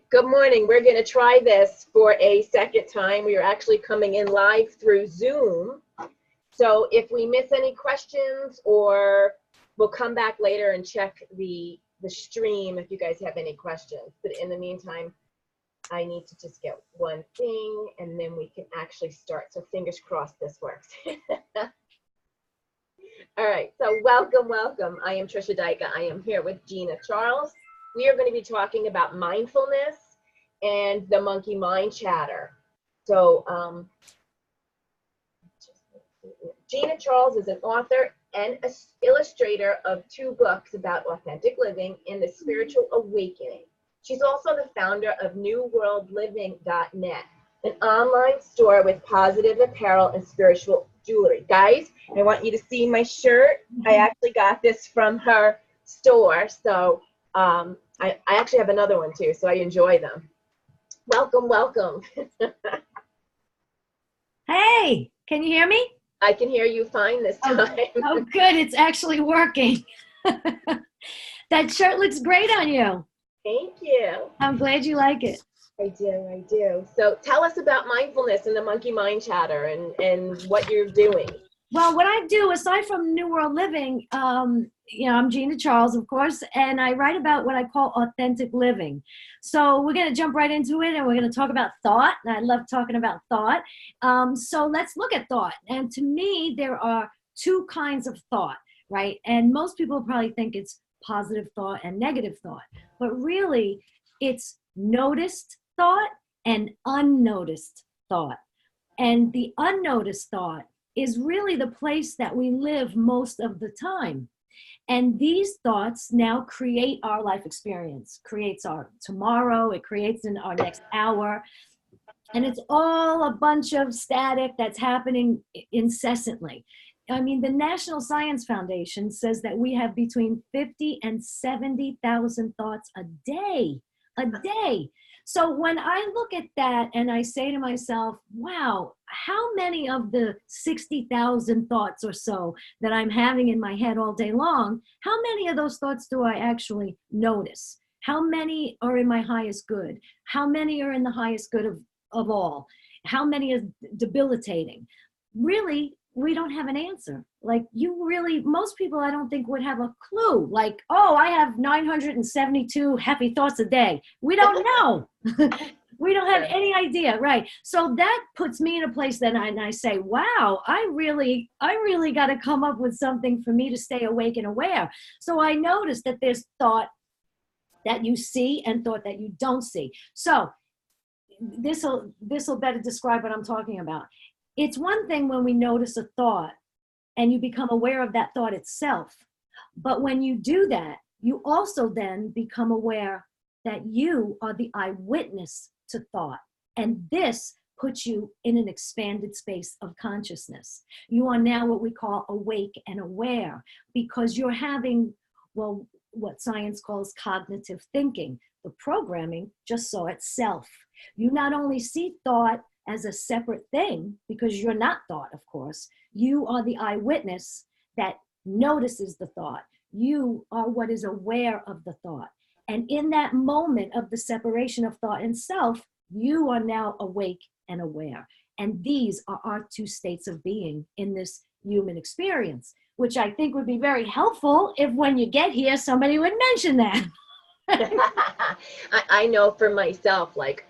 Good morning. We're going to try this for a second time. We are actually coming in live through Zoom. So if we miss any questions, or we'll come back later and check the stream if you guys have any questions. But in the meantime, I need to just get one thing and then we can actually start. So fingers crossed this works. All right, so welcome. I am Tricia Dycka. I am here with Gina Charles. We are going to be talking about mindfulness and the monkey mind chatter. So Gina Charles is an author and an illustrator of 2 books about authentic living and the spiritual awakening. She's also the founder of newworldliving.net, an online store with positive apparel and spiritual jewelry. Guys, I want you to see my shirt. I actually got this from her store. So I actually have another one too, so I enjoy them. Welcome. Hey, can you hear me? I can hear you fine this time. Oh, good. It's actually working. That shirt looks great on you. Thank you. I'm glad you like it. I do. So tell us about mindfulness and the monkey mind chatter and what you're doing. Well, what I do, aside from New World Living, I'm Gina Charles, of course, and I write about what I call authentic living. So we're going to jump right into it, and we're going to talk about thought. And I love talking about thought. So let's look at thought. And to me, there are 2 kinds of thought, right? And most people probably think it's positive thought and negative thought. But really, it's noticed thought and unnoticed thought. And the unnoticed thought is really the place that we live most of the time. And these thoughts now create our life experience, creates our tomorrow, it creates in our next hour. And it's all a bunch of static that's happening incessantly. I mean, the National Science Foundation says that we have between 50 and 70,000 thoughts a day. So when I look at that and I say to myself, wow, how many of the 60,000 thoughts or so that I'm having in my head all day long, how many of those thoughts do I actually notice? How many are in my highest good? How many are in the highest good of all? How many are debilitating? Really, we don't have an answer. Like most people I don't think would have a clue. Like, oh, I have 972 happy thoughts a day. We don't know. We don't have any idea, right? So that puts me in a place that I say, wow, I really got to come up with something for me to stay awake and aware. So I noticed that there's thought that you see and thought that you don't see. So this will better describe what I'm talking about. It's one thing when we notice a thought and you become aware of that thought itself. But when you do that, you also then become aware that you are the eyewitness to thought. And this puts you in an expanded space of consciousness. You are now what we call awake and aware, because you're having, well, what science calls cognitive thinking. The programming just saw itself. You not only see thought as a separate thing, because you're not thought, of course. You are the eyewitness that notices the thought. You are what is aware of the thought. And in that moment of the separation of thought and self, you are now awake and aware. And these are our 2 states of being in this human experience, which I think would be very helpful if when you get here, somebody would mention that. I know for myself, like,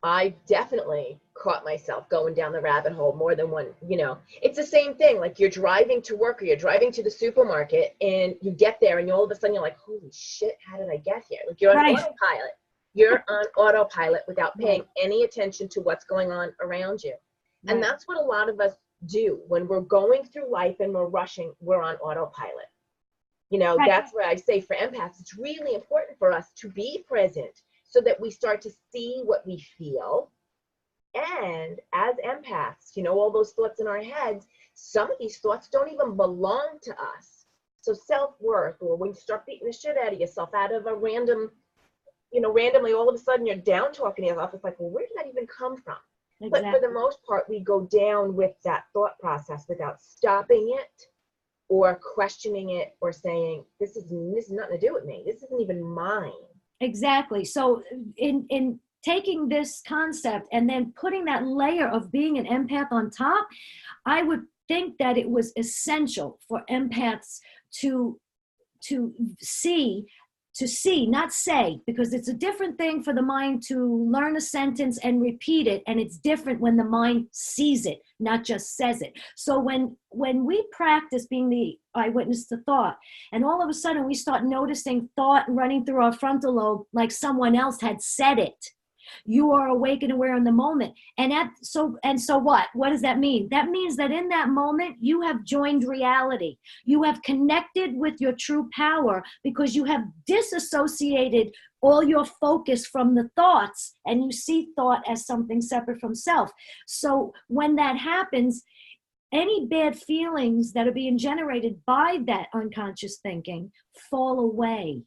I definitely caught myself going down the rabbit hole more than one, it's the same thing. Like you're driving to work or you're driving to the supermarket and you get there and all of a sudden you're like, holy shit, how did I get here? Like you're on autopilot. You're on autopilot without paying any attention to what's going on around you. Right. And that's what a lot of us do when we're going through life and we're rushing, we're on autopilot. Right. That's where I say for empaths, it's really important for us to be present, so that we start to see what we feel. And as empaths, all those thoughts in our heads, some of these thoughts don't even belong to us. So self-worth, or when you start beating the shit out of yourself out of a randomly all of a sudden you're down talking to yourself, it's like, well, where did that even come from? Exactly. But for the most part, we go down with that thought process without stopping it or questioning it or saying, this is nothing to do with me. This isn't even mine. Exactly. So in taking this concept and then putting that layer of being an empath on top, I would think that it was essential for empaths to to see not say, because it's a different thing for the mind to learn a sentence and repeat it, and it's different when the mind sees it, not just says it. So when we practice being the eyewitness to thought, and all of a sudden we start noticing thought running through our frontal lobe like someone else had said it, you are awake and aware in the moment. So what does that mean? That means that in that moment you have joined reality. You have connected with your true power because you have disassociated all your focus from the thoughts, and you see thought as something separate from self. So when that happens, any bad feelings that are being generated by that unconscious thinking fall away.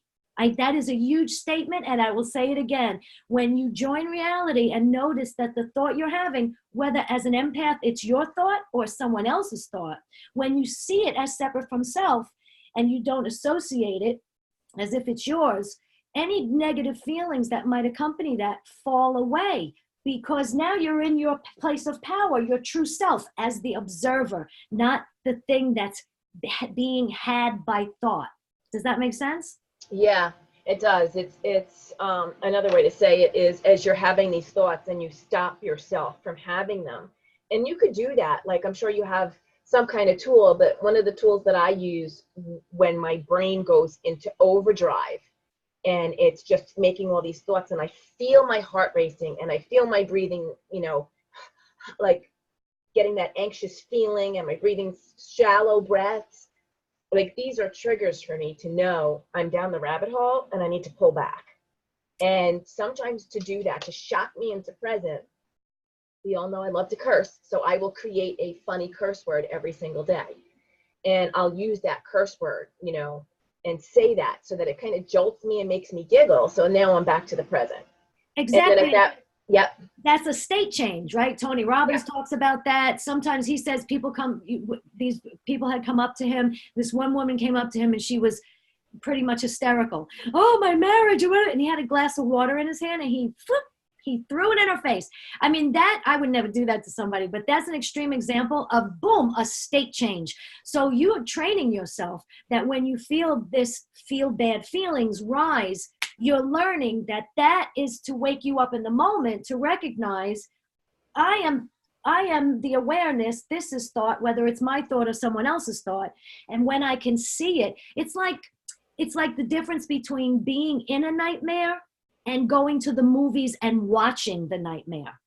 That is a huge statement, and I will say it again. When you join reality and notice that the thought you're having, whether as an empath it's your thought or someone else's thought, when you see it as separate from self and you don't associate it as if it's yours, any negative feelings that might accompany that fall away, because now you're in your place of power, your true self as the observer, not the thing that's being had by thought. Does that make sense? Yeah, it does. It's another way to say it is, as you're having these thoughts and you stop yourself from having them. And you could do that. Like, I'm sure you have some kind of tool, but one of the tools that I use when my brain goes into overdrive and it's just making all these thoughts and I feel my heart racing and I feel my breathing, like getting that anxious feeling and my breathing shallow breaths. Like, these are triggers for me to know I'm down the rabbit hole and I need to pull back. And sometimes to do that, to shock me into present, we all know I love to curse. So I will create a funny curse word every single day. And I'll use that curse word, and say that so that it kind of jolts me and makes me giggle. So now I'm back to the present. Exactly. Yep. That's a state change, right? Tony Robbins talks about that. Sometimes he says these people had come up to him. This one woman came up to him and she was pretty much hysterical. Oh, my marriage. And he had a glass of water in his hand and he threw it in her face. I mean, that I would never do that to somebody, but that's an extreme example of, boom, a state change. So you're training yourself that when you feel bad feelings rise, you're learning that is to wake you up in the moment to recognize I am the awareness. This is thought, whether it's my thought or someone else's thought. And when I can see it, it's like the difference between being in a nightmare and going to the movies and watching the nightmare.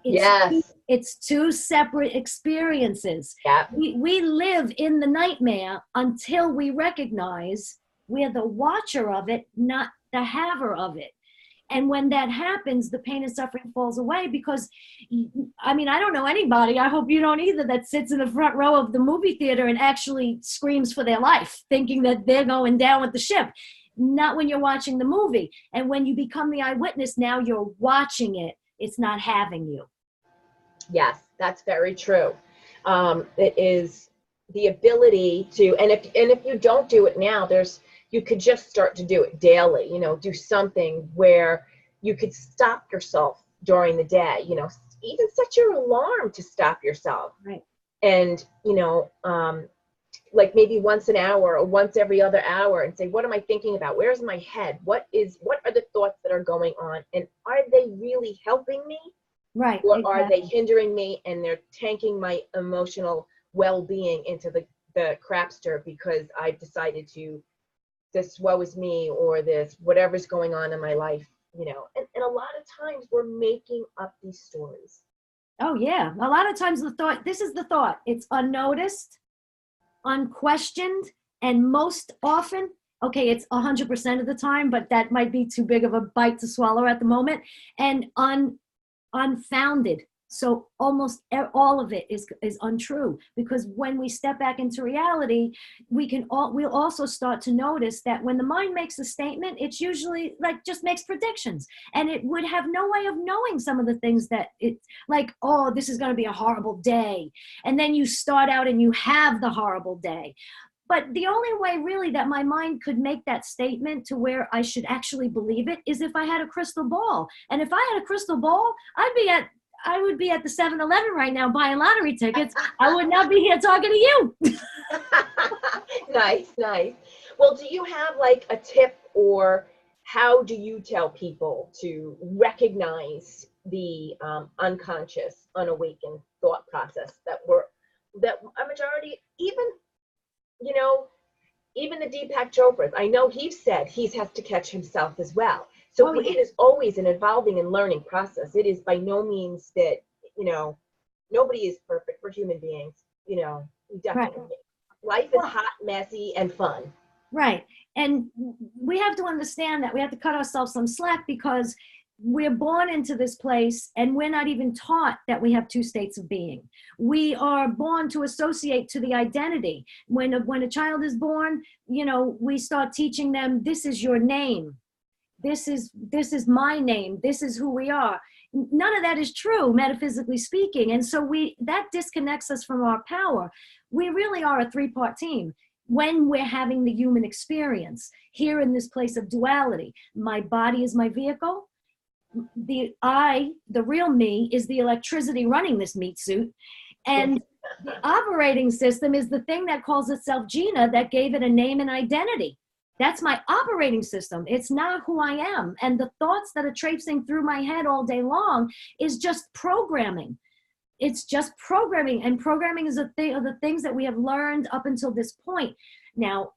It's two separate experiences. Yep. We live in the nightmare until we recognize we're the watcher of it, not the haver of it. And when that happens, the pain and suffering falls away because, I mean, I don't know anybody, I hope you don't either, that sits in the front row of the movie theater and actually screams for their life, thinking that they're going down with the ship. Not when you're watching the movie. And when you become the eyewitness, now you're watching it. It's not having you. Yes, that's very true. It is the ability to, and if you don't do it now, you could just start to do it daily, do something where you could stop yourself during the day, even set your alarm to stop yourself. Right. And, like maybe once an hour or once every other hour and say, what am I thinking about? Where's my head? What are the thoughts that are going on? And are they really helping me? Right. Or are they hindering me and they're tanking my emotional well-being into the crapster because I've decided to, this woe is me, or this whatever's going on in my life, and a lot of times we're making up these stories. Oh yeah. A lot of times this is the thought. It's unnoticed, unquestioned, and most often, okay, it's 100% of the time, but that might be too big of a bite to swallow at the moment, and unfounded. So almost all of it is untrue, because when we step back into reality, we'll also start to notice that when the mind makes a statement, it's usually just makes predictions, and it would have no way of knowing some of the things that it's like, oh, this is going to be a horrible day. And then you start out and you have the horrible day. But the only way really that my mind could make that statement to where I should actually believe it is if I had a crystal ball. And if I had a crystal ball, I would be at the 7-Eleven right now buying lottery tickets. I would not be here talking to you. Nice, nice. Well, do you have like a tip, or how do you tell people to recognize the unconscious, unawakened thought process that a majority, even, you know, even the Deepak Chopras, I know he said he has to catch himself as well. So Oh, yeah. it is always an evolving and learning process. It is by no means that, nobody is perfect. For human beings. We definitely, life is hot, messy, and fun. Right. And we have to understand that we have to cut ourselves some slack, because we're born into this place and we're not even taught that we have two states of being. We are born to associate to the identity. When a child is born, we start teaching them, this is your name. This is my name. This is who we are. None of that is true, metaphysically speaking. And so that disconnects us from our power. We really are a three-part team when we're having the human experience here in this place of duality. My body is my vehicle. The real me, is the electricity running this meat suit. And the operating system is the thing that calls itself Gina, that gave it a name and identity. That's my operating system. It's not who I am. And the thoughts that are traipsing through my head all day long is just programming. It's just programming. And programming is the things that we have learned up until this point. Now,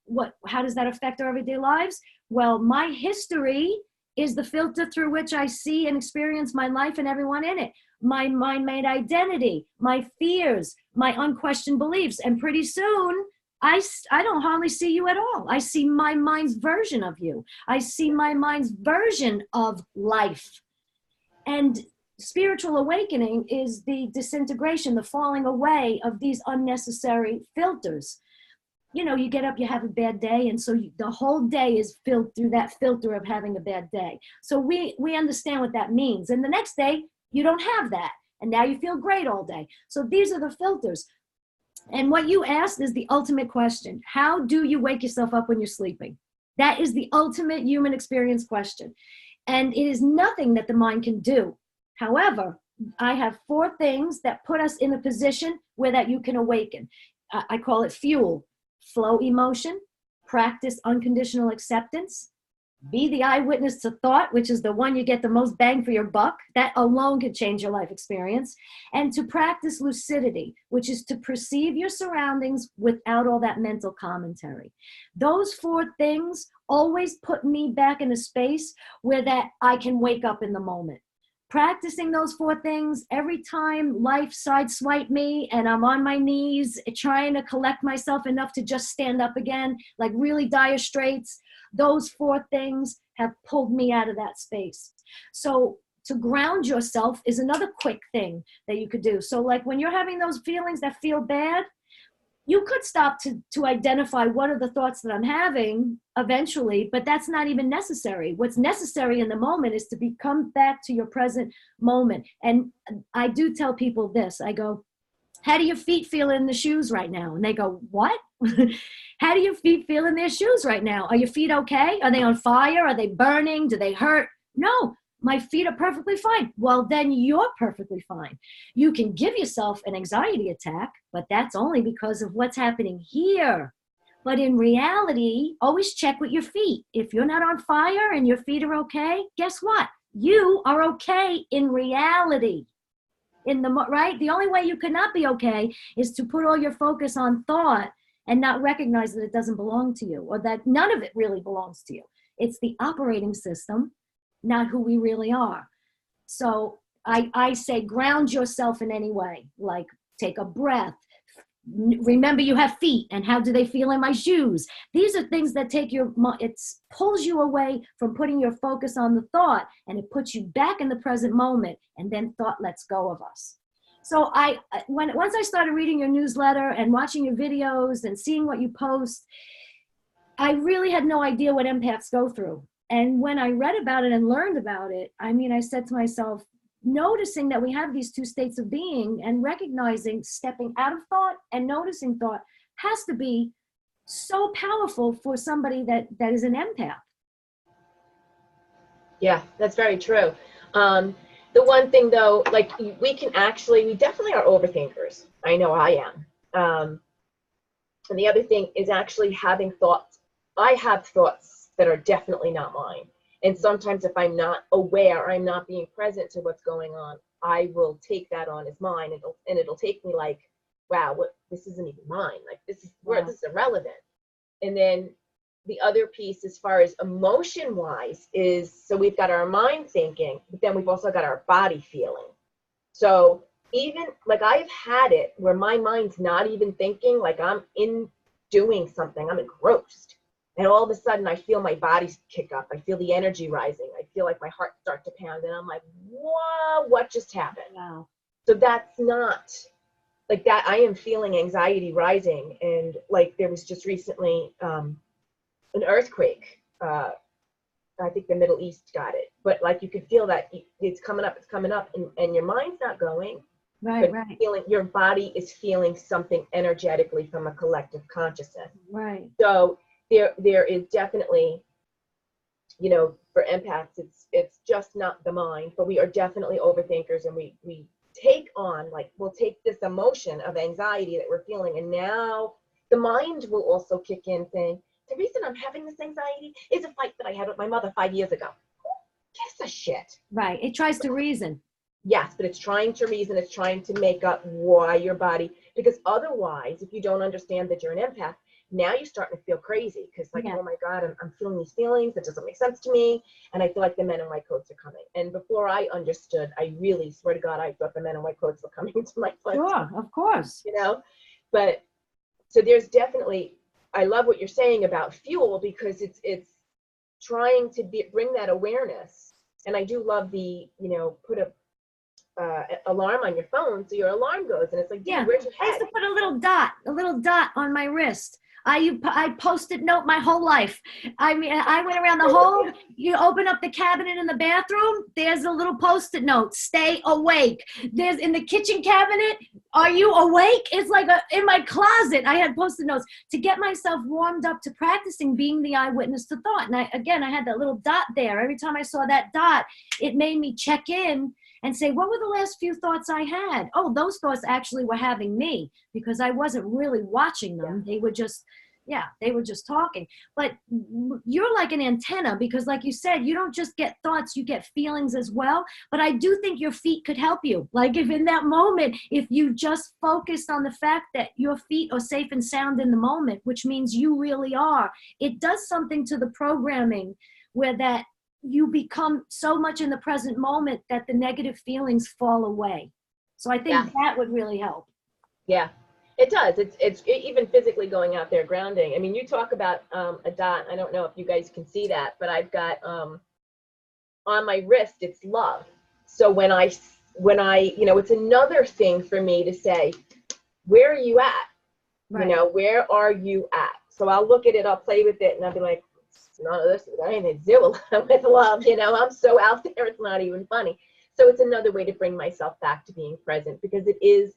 how does that affect our everyday lives? Well, my history is the filter through which I see and experience my life and everyone in it. My mind-made identity, my fears, my unquestioned beliefs. And pretty soon, I don't hardly see you at all. I see my mind's version of you. I see my mind's version of life. And spiritual awakening is the disintegration, the falling away of these unnecessary filters. You get up, you have a bad day, and so the whole day is filled through that filter of having a bad day. So we understand what that means. And the next day, you don't have that. And now you feel great all day. So these are the filters. And what you asked is the ultimate question. How do you wake yourself up when you're sleeping? That is the ultimate human experience question. And it is nothing that the mind can do. However, I have 4 things that put us in a position where that you can awaken. I call it fuel. Flow emotion, practice unconditional acceptance, be the eyewitness to thought, which is the one you get the most bang for your buck. That alone could change your life experience. And to practice lucidity, which is to perceive your surroundings without all that mental commentary. Those 4 things always put me back in a space where that I can wake up in the moment. Practicing those 4 things every time life sideswiped me and I'm on my knees trying to collect myself enough to just stand up again, like really dire straits, those 4 things have pulled me out of that space. So to ground yourself is another quick thing that you could do. So like when you're having those feelings that feel bad, you could stop to identify what are the thoughts that I'm having eventually, but that's not even necessary. What's necessary in the moment is to come back to your present moment. And I do tell people this. I go, how do your feet feel in the shoes right now? And they go, what? How do your feet feel in their shoes right now? Are your feet okay? Are they on fire? Are they burning? Do they hurt? No. My feet are perfectly fine. Well, then you're perfectly fine. You can give yourself an anxiety attack, but that's only because of what's happening here. But in reality, always check with your feet. If you're not on fire and your feet are okay, guess what? You are okay in reality. Right? The only way you could not be okay is to put all your focus on thought and not recognize that it doesn't belong to you, or that none of it really belongs to you. It's the operating system, not who we really are. So I say ground yourself in any way, like take a breath. Remember you have feet, and how do they feel in my shoes? These are things that it pulls you away from putting your focus on the thought, and it puts you back in the present moment, and then thought lets go of us. So once I started reading your newsletter and watching your videos and seeing what you post, I really had no idea what empaths go through. And when I read about it and learned about it, I said to myself, noticing that we have these 2 states of being and recognizing stepping out of thought and noticing thought has to be so powerful for somebody that is an empath. Yeah, that's very true. The one thing though, like we definitely are overthinkers. I know I am. And the other thing is actually having thoughts. I have thoughts that are definitely not mine. And sometimes if I'm not aware, I'm not being present to what's going on, I will take that on as mine, and it'll take me like, wow, this isn't even mine. Like this is irrelevant. And then the other piece as far as emotion wise is, so we've got our mind thinking, but then we've also got our body feeling. So even like I've had it where my mind's not even thinking, like I'm in doing something, I'm engrossed. And all of a sudden I feel my body kick up. I feel the energy rising. I feel like my heart start to pound, and I'm like, whoa, what just happened? Wow. So that's not like that. I am feeling anxiety rising. And like there was just recently an earthquake. I think the Middle East got it, but like you could feel that it's coming up, and your mind's not going. Right, but right. your body is feeling something energetically from a collective consciousness. Right. So there is definitely, for empaths, it's just not the mind, but we are definitely overthinkers, and we take on, like, we'll take this emotion of anxiety that we're feeling, and now the mind will also kick in saying, the reason I'm having this anxiety is a fight that I had with my mother 5 years ago. Who gives a shit? Right. It tries to reason. Yes, but it's trying to reason. It's trying to make up why your body, because otherwise, if you don't understand that you're an empath, now you're starting to feel crazy because like, oh my God, I'm feeling these feelings. That doesn't make sense to me. And I feel like the men in white coats are coming. And before I understood, I really swear to God, I thought the men in white coats were coming to my place. Sure, of course. But so there's definitely, I love what you're saying about fuel, because it's trying to bring that awareness. And I do love the, put a alarm on your phone so your alarm goes, and it's like, dude, where's your head? I used to put a little dot on my wrist. I Post-it note my whole life. I mean, I went around the whole, you open up the cabinet in the bathroom, there's a little Post-it note, stay awake. There's in the kitchen cabinet, are you awake? It's like in my closet, I had Post-it notes to get myself warmed up to practicing being the eyewitness to thought. And I had that little dot there. Every time I saw that dot, it made me check in and say, what were the last few thoughts I had? Oh, those thoughts actually were having me, because I wasn't really watching them. They were just talking. But you're like an antenna, because like you said, you don't just get thoughts, you get feelings as well. But I do think your feet could help you. Like if in that moment, if you just focused on the fact that your feet are safe and sound in the moment, which means you really are, it does something to the programming where that you become so much in the present moment that the negative feelings fall away. So I think that would really help. Yeah, it does. It's even physically going out there, grounding. I mean, you talk about a dot. I don't know if you guys can see that, but I've got on my wrist, it's love. So when I, it's another thing for me to say, where are you at? Right. Where are you at? So I'll look at it, I'll play with it, and I'll be like, none of this is anything to do with love. I'm so out there, it's not even funny. So it's another way to bring myself back to being present, because it is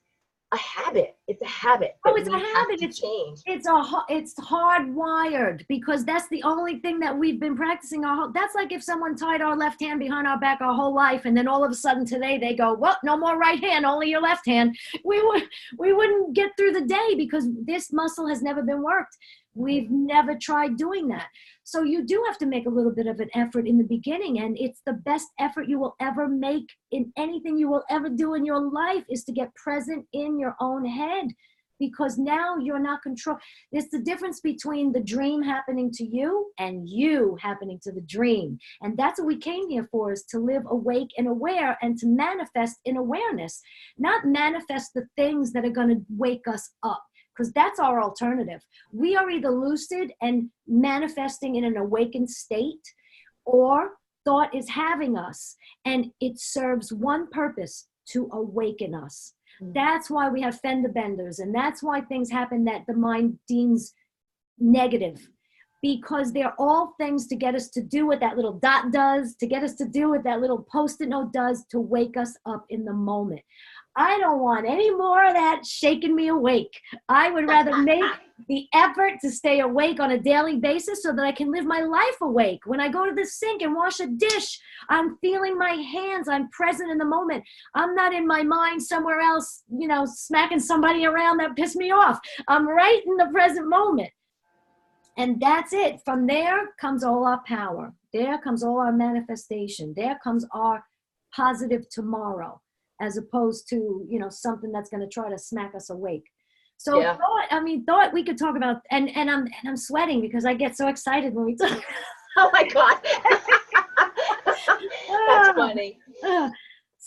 a habit. It's a habit. Oh, it's a habit. It's change. It's hardwired, because that's the only thing that we've been practicing that's like if someone tied our left hand behind our back our whole life, and then all of a sudden today they go, well, no more right hand, only your left hand. We wouldn't get through the day, because this muscle has never been worked. We've never tried doing that. So you do have to make a little bit of an effort in the beginning, and it's the best effort you will ever make in anything you will ever do in your life, is to get present in your own head, because now you're not control. There's the difference between the dream happening to you and you happening to the dream. And that's what we came here for, is to live awake and aware, and to manifest in awareness, not manifest the things that are going to wake us up, because that's our alternative. We are either lucid and manifesting in an awakened state, or thought is having us, and it serves one purpose: to awaken us. That's why we have fender benders, and that's why things happen that the mind deems negative. because they're all things to get us to do what that little dot does, to get us to do what that little post-it note does, to wake us up in the moment. I don't want any more of that shaking me awake. I would rather make the effort to stay awake on a daily basis so that I can live my life awake. When I go to the sink and wash a dish, I'm feeling my hands. I'm present in the moment. I'm not in my mind somewhere else, smacking somebody around that pissed me off. I'm right in the present moment. And that's it. From there comes all our power. There comes all our manifestation. There comes our positive tomorrow, as opposed to, something that's going to try to smack us awake. So yeah. thought we could talk about, and I'm sweating because I get so excited when we talk. Oh my God. That's funny.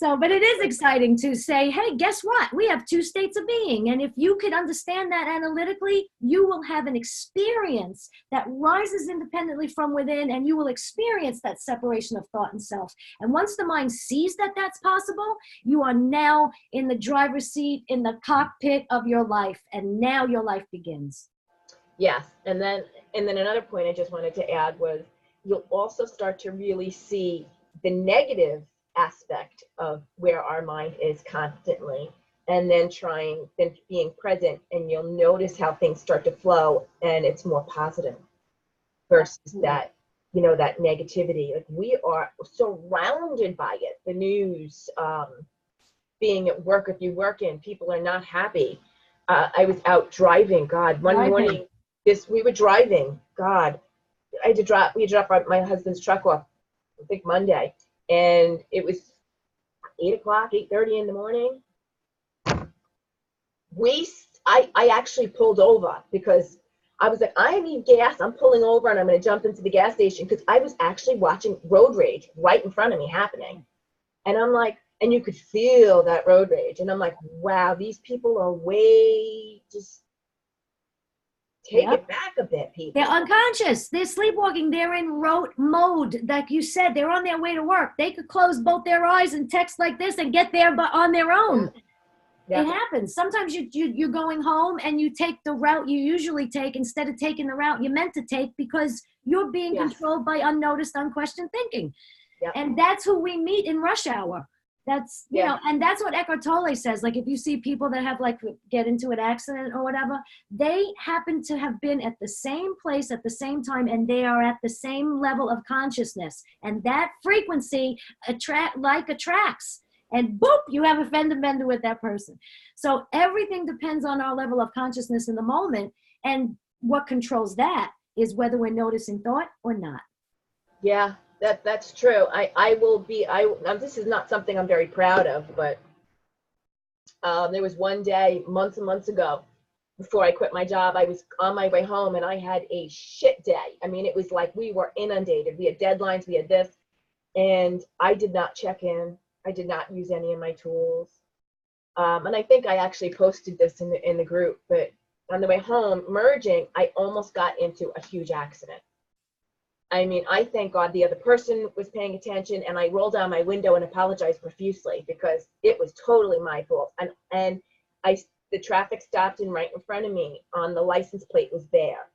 But it is exciting to say, hey, guess what? We have two states of being. And if you could understand that analytically, you will have an experience that rises independently from within, and you will experience that separation of thought and self. And once the mind sees that that's possible, you are now in the driver's seat, in the cockpit of your life. And now your life begins. Yes. And then another point I just wanted to add was, you'll also start to really see the negative aspect of where our mind is constantly, and then being present, and you'll notice how things start to flow and it's more positive versus that negativity. Like, we are surrounded by it. The news, being at work, if you work in, people are not happy. I was out driving, one morning, we were driving, we had to drop my husband's truck off, I think Monday, and it was 8:30 in the morning. I actually pulled over because I was like, I need gas. I'm pulling over and I'm going to jump into the gas station, because I was actually watching road rage right in front of me happening. And I'm like, and you could feel that road rage. And I'm like, wow, these people are way just take it back a bit, people. They're unconscious. They're sleepwalking. They're in rote mode. Like you said, they're on their way to work. They could close both their eyes and text like this and get there but on their own. Yeah. It happens. Sometimes you're going home and you take the route you usually take instead of taking the route you meant to take, because you're being controlled by unnoticed, unquestioned thinking. Yep. And that's who we meet in rush hour. That's, and that's what Eckhart Tolle says. Like, if you see people that have get into an accident or whatever, they happen to have been at the same place at the same time, and they are at the same level of consciousness. And that frequency attracts. And boop, you have a fender bender with that person. So everything depends on our level of consciousness in the moment. And what controls that is whether we're noticing thought or not. Yeah. That's true. This is not something I'm very proud of, but there was one day months and months ago, before I quit my job, I was on my way home and I had a shit day. I mean, it was like we were inundated. We had deadlines, we had this, and I did not check in. I did not use any of my tools. And I think I actually posted this in the group, but on the way home, merging, I almost got into a huge accident. I mean, I thank God the other person was paying attention, and I rolled down my window and apologized profusely, because it was totally my fault. And the traffic stopped in right in front of me, on the license plate was there.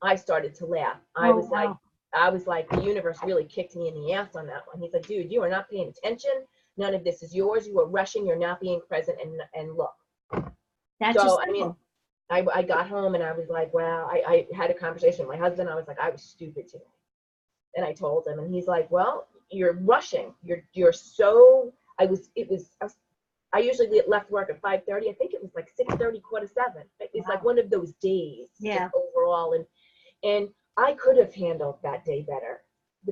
I started to laugh. I was like, the universe really kicked me in the ass on that one. He's like, dude, you are not paying attention. None of this is yours. You are rushing. You're not being present. And look. That's so, I mean, I got home and I was like, wow. I had a conversation with my husband. I was like, I was stupid today. And I told him, and he's like, well, you're rushing. You're so, I usually left work at 5:30. I think it was like 6:30, 6:45. It's like one of those days overall. And I could have handled that day better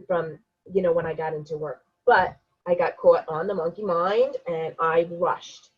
from, when I got into work, but I got caught on the monkey mind and I rushed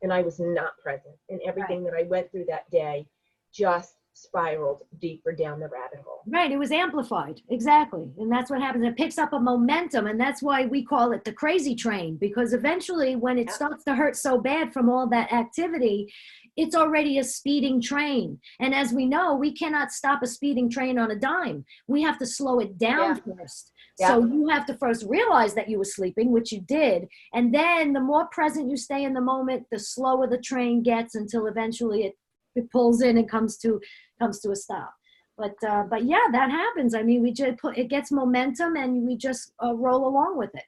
and I was not present. And everything that I went through that day just spiraled deeper down the rabbit hole. Right. It was amplified. Exactly. And that's what happens. It picks up a momentum. And that's why we call it the crazy train, because eventually when it starts to hurt so bad from all that activity, it's already a speeding train. And as we know, we cannot stop a speeding train on a dime. We have to slow it down first. So you have to first realize that you were sleeping, which you did. And then the more present you stay in the moment, the slower the train gets, until eventually it pulls in and comes to a stop. But yeah, that happens. I mean, we just it gets momentum, and we just roll along with it.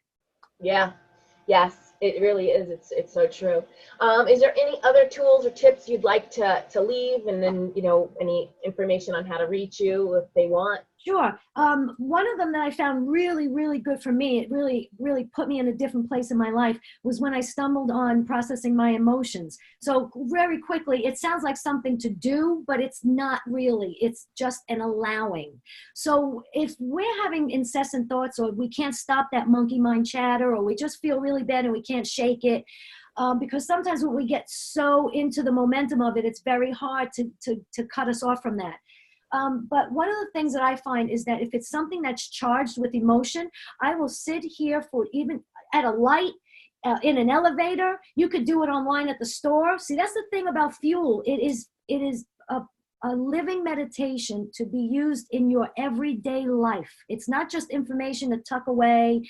Yeah. Yes, it really is. It's so true. Is there any other tools or tips you'd like to leave, and then, you know, any information on how to reach you if they want? Sure. One of them that I found really, really good for me, it really, really put me in a different place in my life, was when I stumbled on processing my emotions. So very quickly, it sounds like something to do, but it's not really. It's just an allowing. So if we're having incessant thoughts, or we can't stop that monkey mind chatter, or we just feel really bad and we can't shake it, because sometimes when we get so into the momentum of it, it's very hard to cut us off from that. But one of the things that I find is that if it's something that's charged with emotion, I will sit here for even at a light, in an elevator. You could do it online at the store. See, that's the thing about fuel. It is a living meditation to be used in your everyday life. It's not just information to tuck away.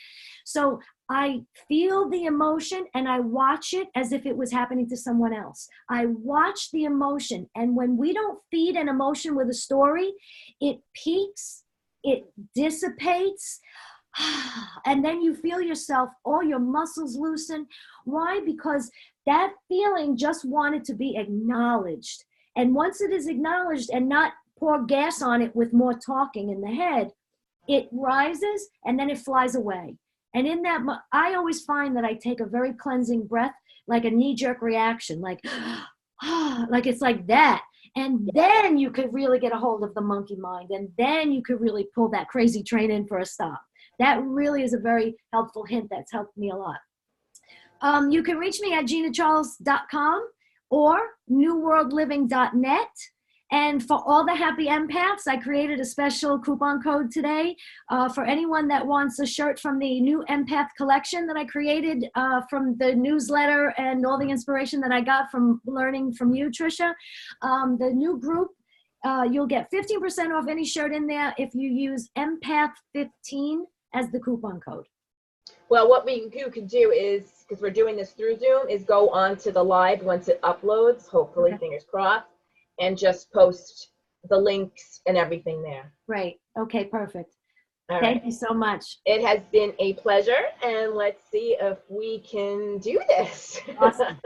So I feel the emotion and I watch it as if it was happening to someone else. I watch the emotion. And when we don't feed an emotion with a story, it peaks, it dissipates, and then you feel yourself, all your muscles loosen. Why? Because that feeling just wanted to be acknowledged. And once it is acknowledged and not pour gas on it with more talking in the head, it rises and then it flies away. And in that, I always find that I take a very cleansing breath, like a knee-jerk reaction, like it's like that. And then you could really get a hold of the monkey mind. And then you could really pull that crazy train in for a stop. That really is a very helpful hint that's helped me a lot. You can reach me at ginacharles.com or newworldliving.net. And for all the happy empaths, I created a special coupon code today for anyone that wants a shirt from the new empath collection that I created from the newsletter and all the inspiration that I got from learning from you, Tricia. The new group, you'll get 15% off any shirt in there if you use empath15 as the coupon code. Well, what you can do is, because we're doing this through Zoom, is go on to the live once it uploads, hopefully, okay, fingers crossed, and just post the links and everything there. Right. Okay, perfect. All Thank right. you so much. It has been a pleasure, and let's see if we can do this. Awesome.